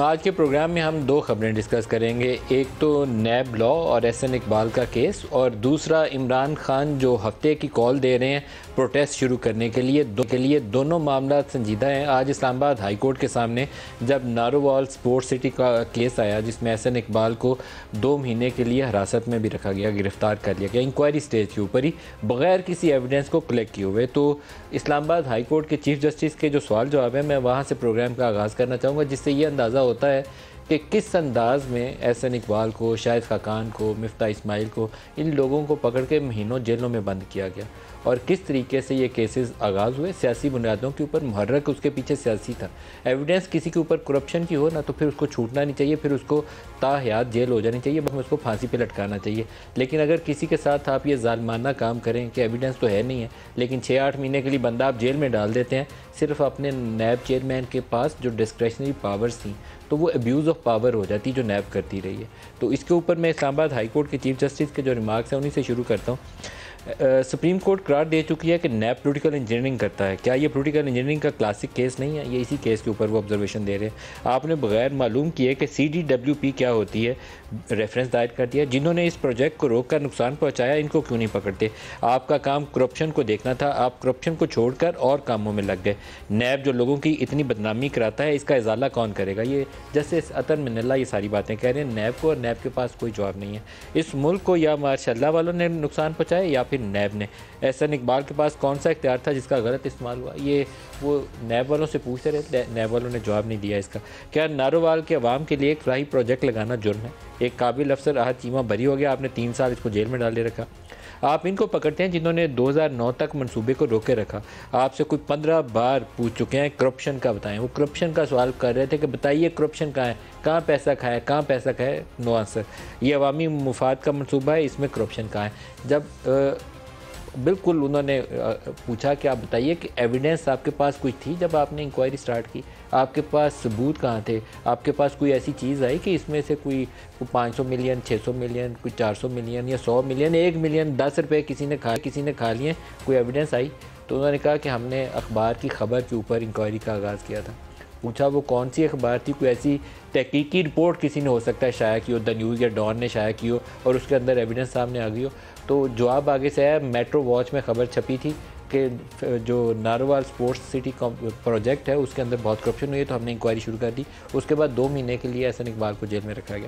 आज के प्रोग्राम में हम दो खबरें डिस्कस करेंगे। एक तो नैब लॉ और एहसन इकबाल का केस, और दूसरा इमरान खान जो हफ्ते की कॉल दे रहे हैं प्रोटेस्ट शुरू करने के लिए। दोनों मामला संजीदा हैं। आज इस्लामाबाद हाई कोर्ट के सामने जब नारोवाल स्पोर्ट्स सिटी का केस आया, जिसमें एहसन इकबाल को 2 महीने के लिए हिरासत में भी रखा गया, गिरफ्तार कर लिया गया इंक्वायरी स्टेज के ऊपर ही, बगैर किसी एविडेंस को कलेक्ट किए हुए। तो इस्लामाबाद हाई कोर्ट के चीफ जस्टिस के जो सवाल जवाब है, मैं वहाँ से प्रोग्राम का आगाज़ करना चाहूँगा, जिससे ये अंदाज़ा होता है कि किस अंदाज में एहसन इकबाल को, शाहिद खाकान को, मिफ्ता इस्माइल को, इन लोगों को पकड़ के महीनों जेलों में बंद किया गया और किस तरीके से ये केसेस आगाज़ हुए। सियासी बुनियादों के ऊपर, मुहर्रक उसके पीछे सियासी था। एविडेंस किसी के ऊपर करप्शन की हो ना, तो फिर उसको छूटना नहीं चाहिए, फिर उसको ताहयात जेल हो जानी चाहिए, बस उसको फांसी पे लटकाना चाहिए। लेकिन अगर किसी के साथ आप ये जालिमाना काम करें कि एविडेंस तो है नहीं है, लेकिन 6-8 महीने के लिए बंदा आप जेल में डाल देते हैं सिर्फ अपने नैब चेयरमैन के पास जो डिस्क्रेशनरी पावर्स थी, तो वो अब्यूज़ ऑफ पावर हो जाती जो नैब करती रही है। तो इसके ऊपर मैं इस्लामाबाद हाई कोर्ट के चीफ जस्टिस के जो रिमार्क्स हैं उन्हीं से शुरू करता हूँ। सुप्रीम कोर्ट करार दे चुकी है कि नैब पॉलिटिकल इंजीनियरिंग करता है। क्या ये पॉलिटिकल इंजीनियरिंग का क्लासिक केस नहीं है? ये इसी केस के ऊपर वो ऑब्जर्वेशन दे रहे हैं। आपने बगैर मालूम किए कि CDWP क्या होती है रेफरेंस दायर कर दिया। जिन्होंने इस प्रोजेक्ट को रोक कर नुकसान पहुंचाया, इनको क्यों नहीं पकड़ते? आपका काम करप्शन को देखना था, आप करप्शन को छोड़कर और कामों में लग गए। नैब जो लोगों की इतनी बदनामी कराता है, इसका इजाला कौन करेगा? ये जस्टिस अतर मिनल्ला ये सारी बातें कह रहे हैं नैब को, और नैब के पास कोई जवाब नहीं है। इस मुल्क को या माशाल्लाह वालों ने नुकसान पहुँचाया या फिर नैब ने। एहसन इकबाल के पास कौन सा इख्तियार था जिसका गलत इस्तेमाल हुआ? ये वो नैब वालों से पूछते रहे, नैब वालों ने जवाब नहीं दिया इसका। क्या नारोवाल के अवाम के लिए एक फ्लाही प्रोजेक्ट लगाना जुर्म है? एक काबिल अफसर आहत चीमा बरी हो गया, आपने 3 साल इसको जेल में डाल दे रखा। आप इनको पकड़ते हैं जिन्होंने 2009 तक मंसूबे को रोके रखा। आपसे कोई 15 बार पूछ चुके हैं करप्शन का बताएं। वो करप्शन का सवाल कर रहे थे कि बताइए करप्शन कहाँ है, कहाँ पैसा खाया, कहाँ पैसा खाया? No answer. ये अवामी मुफाद का मंसूबा है, इसमें करप्शन कहाँ है? जब बिल्कुल उन्होंने पूछा कि आप बताइए कि एविडेंस आपके पास कुछ थी जब आपने इंक्वायरी स्टार्ट की? आपके पास सबूत कहाँ थे? आपके पास कोई ऐसी चीज़ आई कि इसमें से कोई 500 मिलियन, 600 मिलियन, कोई 400 मिलियन या 100 मिलियन, 1 मिलियन, 10 रुपये किसी ने खा लिए, कोई एविडेंस आई? तो उन्होंने कहा कि हमने अखबार की खबर के ऊपर इंक्वायरी का आगाज़ किया था। पूछा वो कौन सी अखबार थी? कोई ऐसी तहकीकी रिपोर्ट किसी ने हो सकता है शाया की हो, द न्यूज़ या डॉन ने शाया की हो, और उसके अंदर एविडेंस सामने आ गई हो। तो जवाब आगे से आया, मेट्रो वॉच में ख़बर छपी थी कि जो नारोवाल स्पोर्ट्स सिटी प्रोजेक्ट है उसके अंदर बहुत करप्शन हुई है, तो हमने इंक्वायरी शुरू कर दी। उसके बाद 2 महीने के लिए एहसन इकबाल को जेल में रखा गया।